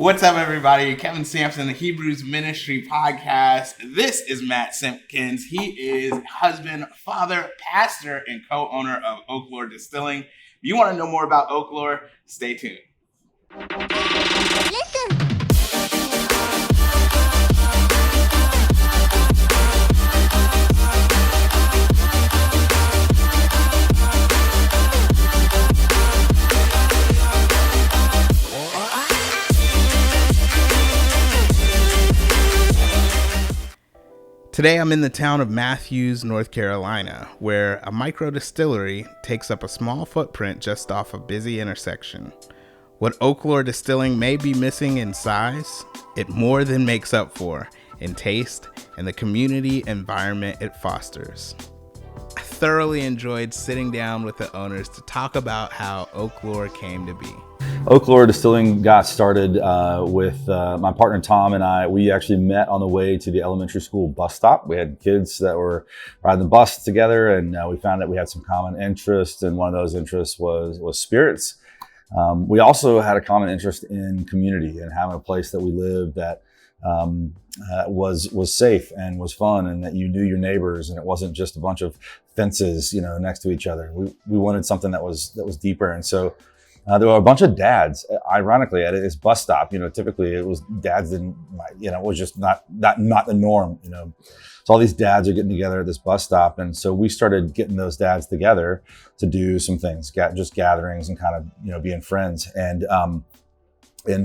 What's up, everybody? Kevin Sampson, the Hebrews Ministry Podcast. This is Matt Simpkins. He is husband, father, pastor, and co-owner of Oaklore Distilling. If you want to know more about Oaklore, stay tuned. Listen. Today I'm in the town of Matthews, North Carolina, where a micro-distillery takes up a small footprint just off a busy intersection. What Oaklore Distilling may be missing in size, it more than makes up for in taste and the community environment it fosters. I thoroughly enjoyed sitting down with the owners to talk about how Oaklore came to be. Oaklore Distilling got started with my partner Tom and I. We actually met on the way to the elementary school bus stop. We had kids that were riding the bus together, and we found that we had some common interests, and one of those interests was spirits. We also had a common interest in community and having a place that we lived that was safe and was fun, and that you knew your neighbors, and it wasn't just a bunch of fences, next to each other. We wanted something that was deeper, and so. There were a bunch of dads, ironically, at this bus stop. Typically it was dads didn't, it was just not the norm, So all these dads are getting together at this bus stop. And so we started getting those dads together to do some things, just gatherings and kind of, being friends. And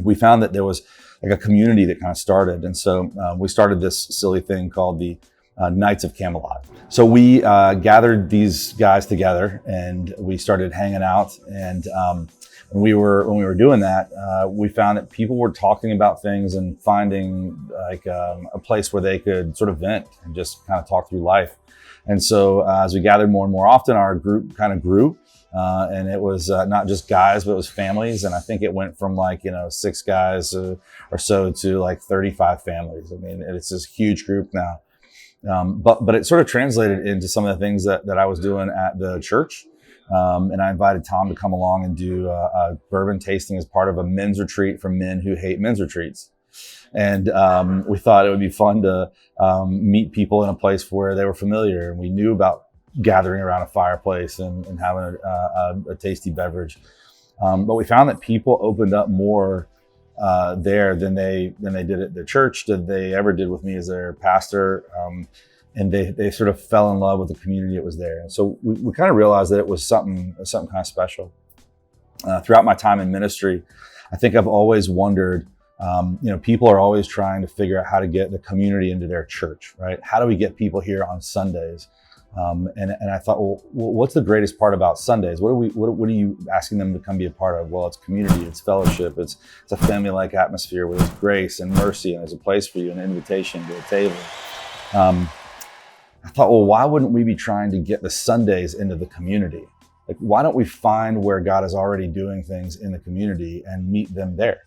we found that there was like a community that kind of started. And so we started this silly thing called the Knights of Camelot. So we gathered these guys together and we started hanging out. And when we were doing that, we found that people were talking about things and finding like a place where they could sort of vent and just kind of talk through life. And so as we gathered more and more often, our group kind of grew. And it was not just guys, but it was families. And I think it went from 6 guys or so to like 35 families. I mean, it's this huge group now. But it sort of translated into some of the things that I was doing at the church. And I invited Tom to come along and do a bourbon tasting as part of a men's retreat for men who hate men's retreats. And we thought it would be fun to meet people in a place where they were familiar, and we knew about gathering around a fireplace and having a tasty beverage. But we found that people opened up more there than they did at the church, than they ever did with me as their pastor. And they sort of fell in love with the community that was there. And so we kind of realized that it was something kind of special. Throughout my time in ministry, I think I've always wondered, people are always trying to figure out how to get the community into their church, right? How do we get people here on Sundays? And I thought, well, what's the greatest part about Sundays? What are you asking them to come be a part of? Well, it's community, it's fellowship, it's a family-like atmosphere where there's grace and mercy, and there's a place for you, an invitation to a table. I thought, well, why wouldn't we be trying to get the Sundays into the community? Like, why don't we find where God is already doing things in the community and meet them there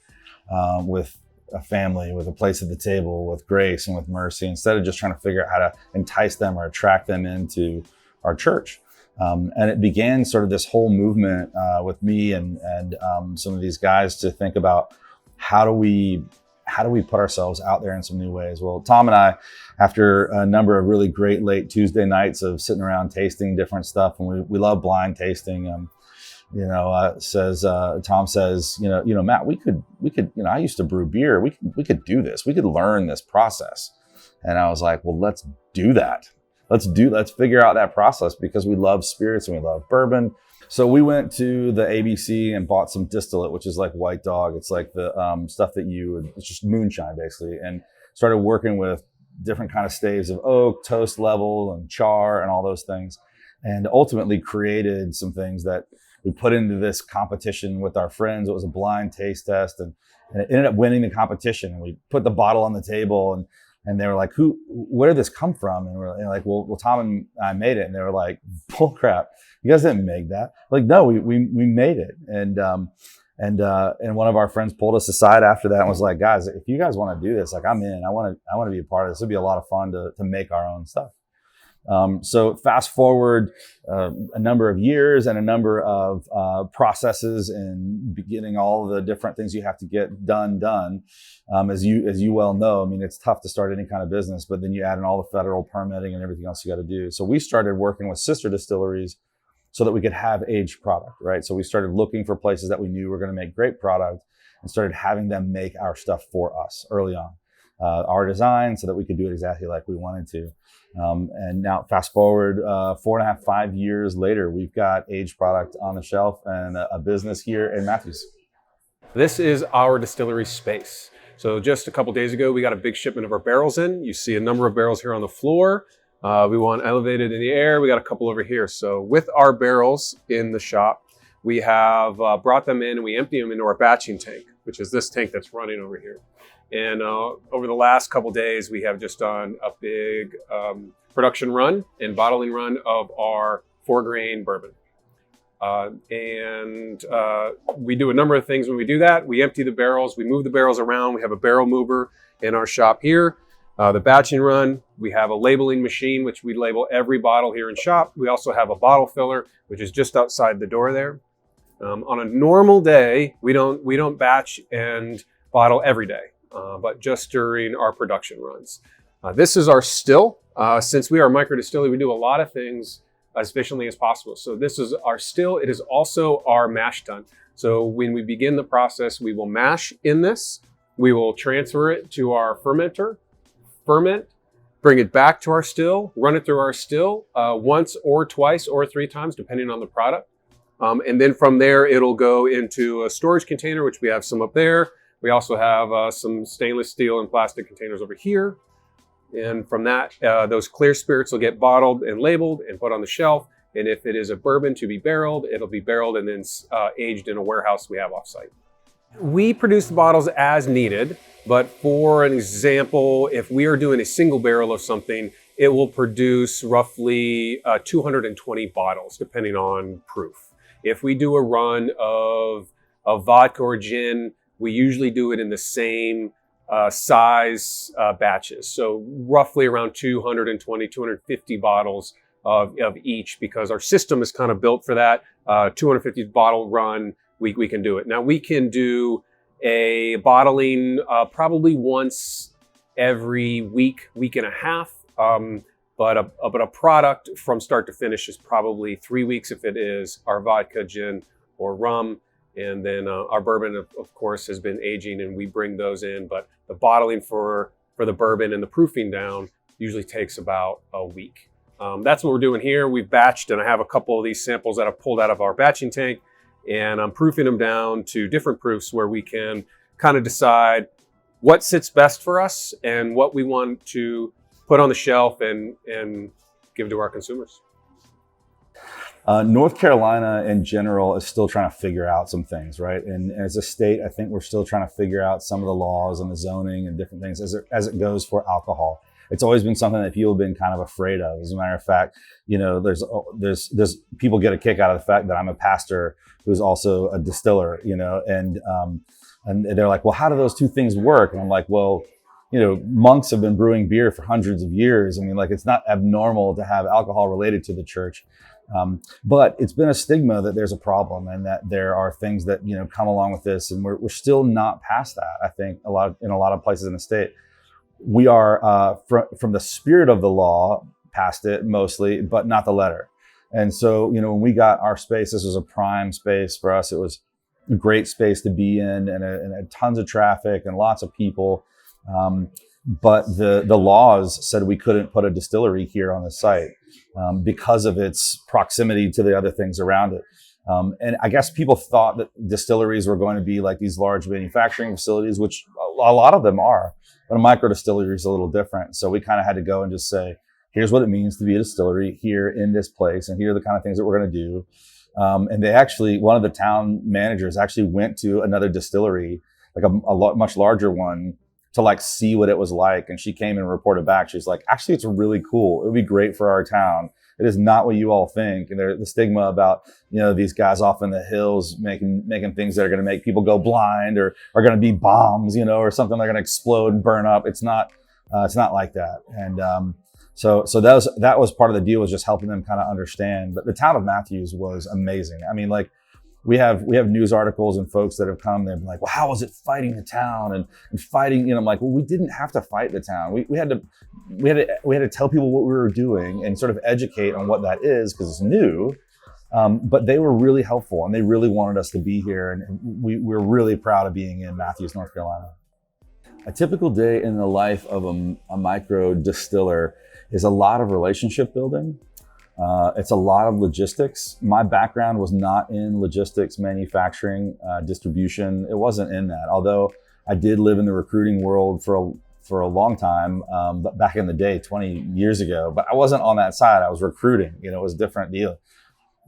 with a family, with a place at the table, with grace and with mercy, instead of just trying to figure out how to entice them or attract them into our church. And it began sort of this whole movement with me and some of these guys to think about how do we put ourselves out there in some new ways? Well, Tom and I, after a number of really great late Tuesday nights of sitting around tasting different stuff, and we love blind tasting, Tom says, Matt, we could, I used to brew beer. We could do this. We could learn this process. And I was like, well, let's do that. Let's figure out that process, because we love spirits and we love bourbon. So we went to the ABC and bought some distillate, which is like White Dog. It's like the stuff it's just moonshine basically, and started working with different kind of staves of oak, toast level and char and all those things. And ultimately created some things that we put into this competition with our friends. It was a blind taste test, and it ended up winning the competition. And we put the bottle on the table, and they were like, where did this come from? And we're like, well, Tom and I made it. And they were like, bull crap, you guys didn't make that. Like, no, we made it. And one of our friends pulled us aside after that and was like, guys, if you guys want to do this, like, I'm in. I want to be a part of this. It'd be a lot of fun to make our own stuff. So fast forward a number of years and a number of processes and getting all the different things you have to get done. As you well know, I mean, it's tough to start any kind of business, but then you add in all the federal permitting and everything else you got to do. So we started working with sister distilleries so that we could have aged product, right? So we started looking for places that we knew were going to make great product and started having them make our stuff for us early on, our design, so that we could do it exactly like we wanted to. And now fast forward 4.5, 5 years later, we've got aged product on the shelf and a business here in Matthews. This is our distillery space. So just a couple days ago, we got a big shipment of our barrels in. You see a number of barrels here on the floor. We want elevated in the air. We got a couple over here. So with our barrels in the shop, we have brought them in and we empty them into our batching tank, which is this tank that's running over here. And over the last couple days, we have just done a big production run and bottling run of our 4-grain bourbon. We do a number of things when we do that. We empty the barrels, we move the barrels around. We have a barrel mover in our shop here. The batching run, we have a labeling machine, which we label every bottle here in shop. We also have a bottle filler, which is just outside the door there. On a normal day, we don't batch and bottle every day, but just during our production runs. This is our still. Since we are a micro-distillery, we do a lot of things as efficiently as possible. So this is our still. It is also our mash tun. So when we begin the process, we will mash in this. We will transfer it to our fermenter, ferment, bring it back to our still, run it through our still once or twice or 3 times, depending on the product. And then from there, it'll go into a storage container, which we have some up there. We also have some stainless steel and plastic containers over here. And from that, those clear spirits will get bottled and labeled and put on the shelf. And if it is a bourbon to be barreled, it'll be barreled and then aged in a warehouse we have offsite. We produce the bottles as needed, but for an example, if we are doing a single barrel of something, it will produce roughly 220 bottles, depending on proof. If we do a run of vodka or gin, we usually do it in the same size batches. So roughly around 220, 250 bottles of each, because our system is kind of built for that. 250 bottle run, we can do it. Now we can do a bottling probably once every week and a half. But a product from start to finish is probably 3 weeks if it is our vodka, gin, or rum. And then our bourbon, of course, has been aging and we bring those in. But the bottling for the bourbon and the proofing down usually takes about a week. That's what we're doing here. We've batched, and I have a couple of these samples that I've pulled out of our batching tank. And I'm proofing them down to different proofs where we can kind of decide what sits best for us and what we want to put on the shelf and give to our consumers. North Carolina in general is still trying to figure out some things, right? And as a state, I think we're still trying to figure out some of the laws and the zoning and different things as it goes for alcohol. It's always been something that people have been kind of afraid of. As a matter of fact, you know, there's people get a kick out of the fact that I'm a pastor who's also a distiller, you know, and they're like, well, how do those two things work? And I'm like, well, you know, monks have been brewing beer for hundreds of years. I mean, like, it's not abnormal to have alcohol related to the church. But it's been a stigma that there's a problem and that there are things that, you know, come along with this. And we're still not past that. I think in a lot of places in the state, we are from the spirit of the law past it mostly, but not the letter. And so, you know, when we got our space, this was a prime space for us. It was a great space to be in and tons of traffic and lots of people. But the laws said we couldn't put a distillery here on the site because of its proximity to the other things around it. And I guess people thought that distilleries were going to be like these large manufacturing facilities, which a lot of them are. But a micro distillery is a little different. So we kind of had to go and just say, here's what it means to be a distillery here in this place. And here are the kind of things that we're going to do. And they actually, one of the town managers actually went to another distillery, like a much larger one, to like see what it was like. And she came and reported back. She's like, actually, it's really cool. It would be great for our town. It is not what you all think. And the stigma about, you know, these guys off in the hills making things that are going to make people go blind or are going to be bombs, you know, or something they're going to explode and burn up. It's not like that. And So that was part of the deal, was just helping them kind of understand. But the town of Matthews was amazing. I mean, like, we have news articles and folks that have come, they've been like, well, how was it fighting the town and fighting, you know, I'm like, well, we didn't have to fight the town. We had to tell people what we were doing and sort of educate on what that is, because it's new. But they were really helpful, and they really wanted us to be here. And we're really proud of being in Matthews, North Carolina. A typical day in the life of a micro distiller is a lot of relationship building. It's a lot of logistics. My background was not in logistics, manufacturing, distribution. It wasn't in that. Although I did live in the recruiting world for a long time, but back in the day, 20 years ago. But I wasn't on that side. I was recruiting. You know, it was a different deal.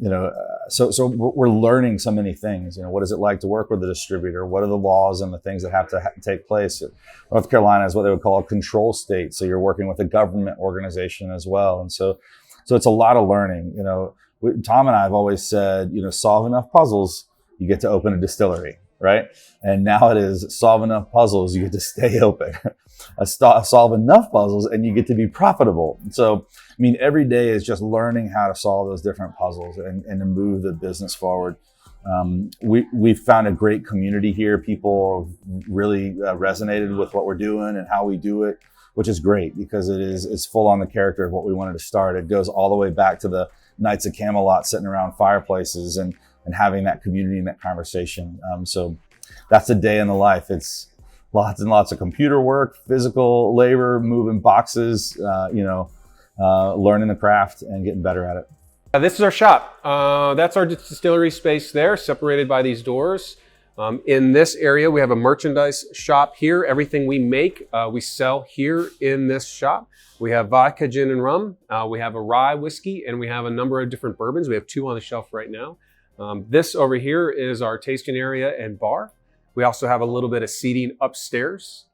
You know, so we're learning so many things. You know, what is it like to work with a distributor? What are the laws and the things that have to take place? North Carolina is what they would call a control state. So you're working with a government organization as well. And so it's a lot of learning. You know, Tom and I have always said, you know, solve enough puzzles, you get to open a distillery, right? And now it is solve enough puzzles, you get to stay open. Solve enough puzzles and you get to be profitable. So, I mean, every day is just learning how to solve those different puzzles and to move the business forward. We've found a great community here. People really resonated with what we're doing and how we do it, which is great, because it's full on the character of what we wanted to start. It goes all the way back to the Knights of Camelot sitting around fireplaces and having that community and that conversation. So that's a day in the life. It's lots and lots of computer work, physical labor, moving boxes, learning the craft and getting better at it. This is our shop. That's our distillery space there, separated by these doors. In this area, we have a merchandise shop here. Everything we make, we sell here in this shop. We have vodka, gin, and rum. We have a rye whiskey, and we have a number of different bourbons. We have 2 on the shelf right now. This over here is our tasting area and bar. We also have a little bit of seating upstairs.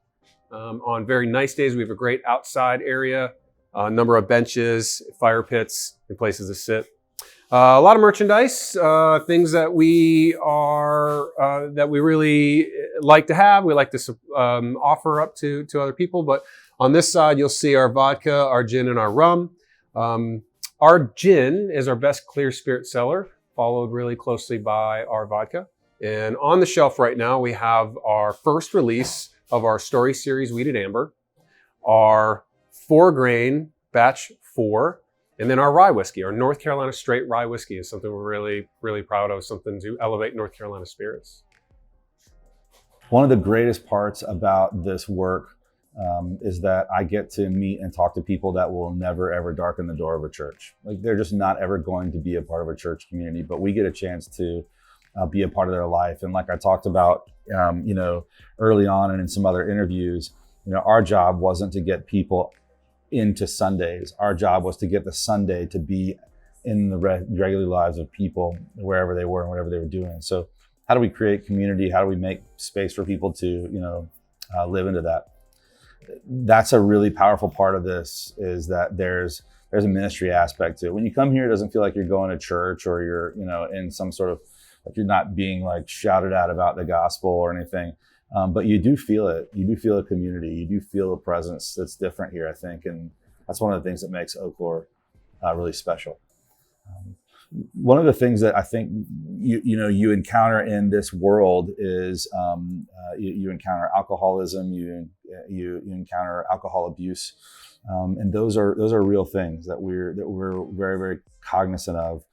On very nice days, we have a great outside area, a number of benches, fire pits, and places to sit. A lot of merchandise, things that we really like to have. We like to offer up to other people. But on this side, you'll see our vodka, our gin, and our rum. Our gin is our best clear spirit seller, followed really closely by our vodka. And on the shelf right now, we have our first release of our Story Series Wheated Amber, our 4-grain batch 4, and then our rye whiskey, our North Carolina straight rye whiskey is something we're really, really proud of, something to elevate North Carolina spirits. One of the greatest parts about this work is that I get to meet and talk to people that will never, ever darken the door of a church. Like, they're just not ever going to be a part of a church community, but we get a chance to be a part of their life. And like I talked about, early on and in some other interviews, our job wasn't to get people into Sundays. Our job was to get the Sunday to be in the regular lives of people, wherever they were and whatever they were doing. So how do we create community? How do we make space for people to, live into that? That's a really powerful part of this, is that there's a ministry aspect to it. When you come here, it doesn't feel like you're going to church or you're, in some sort of, like, you're not being like shouted at about the gospel or anything. But you do feel it. You do feel a community. You do feel a presence that's different here, I think. And that's one of the things that makes Oaklore really special. One of the things that I think you encounter in this world is you encounter alcoholism, you encounter alcohol abuse, and those are real things that we're very, very cognizant of.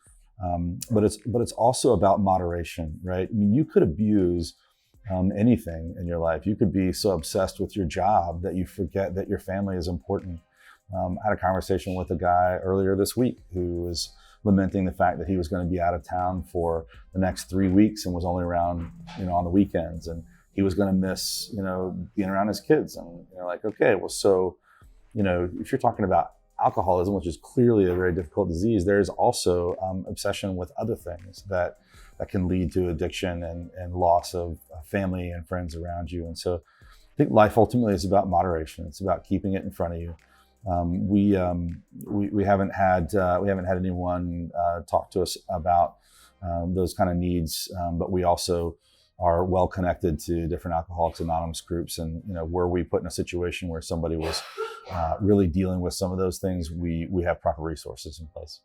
But it's also about moderation, right? I mean, you could abuse anything in your life. You could be so obsessed with your job that you forget that your family is important. I had a conversation with a guy earlier this week who was lamenting the fact that he was going to be out of town for the next 3 weeks and was only around, on the weekends, and he was going to miss, being around his kids. And you're like, okay, well, so, if you're talking about alcoholism, which is clearly a very difficult disease, there's also obsession with other things that can lead to addiction and loss of family and friends around you. And so I think life ultimately is about moderation. It's about keeping it in front of you. We haven't had anyone talk to us about those kind of needs, but we also are well connected to different Alcoholics Anonymous groups, and were we put in a situation where somebody was really dealing with some of those things, we have proper resources in place.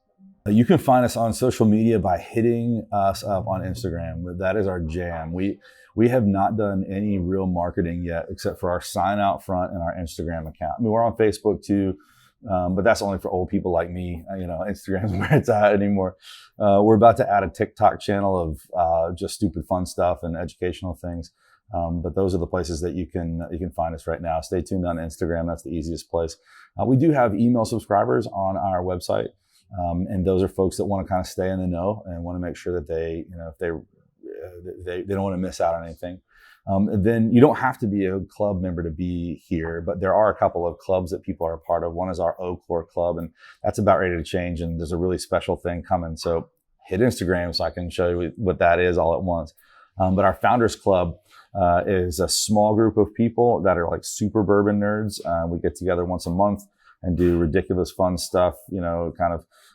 You can find us on social media by hitting us up on Instagram. That is our jam. We have not done any real marketing yet, except for our sign out front and our Instagram account. I mean, we're on Facebook too, but that's only for old people like me. Instagram's where it's at anymore. We're about to add a TikTok channel of just stupid fun stuff and educational things. But those are the places that you can find us right now. Stay tuned on Instagram. That's the easiest place. We do have email subscribers on our website. And those are folks that want to kind of stay in the know and want to make sure that they don't want to miss out on anything. Then you don't have to be a club member to be here, but there are a couple of clubs that people are a part of. One is our Oaklore Club, and that's about ready to change. And there's a really special thing coming. So hit Instagram so I can show you what that is all at once. But our Founders Club is a small group of people that are like super bourbon nerds. We get together once a month and do ridiculous fun stuff,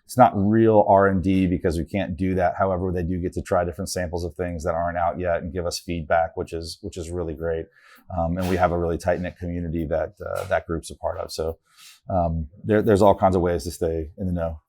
it's not real R&D because we can't do that. However, they do get to try different samples of things that aren't out yet and give us feedback, which is really great. And we have a really tight-knit community that group's a part of. So there's all kinds of ways to stay in the know.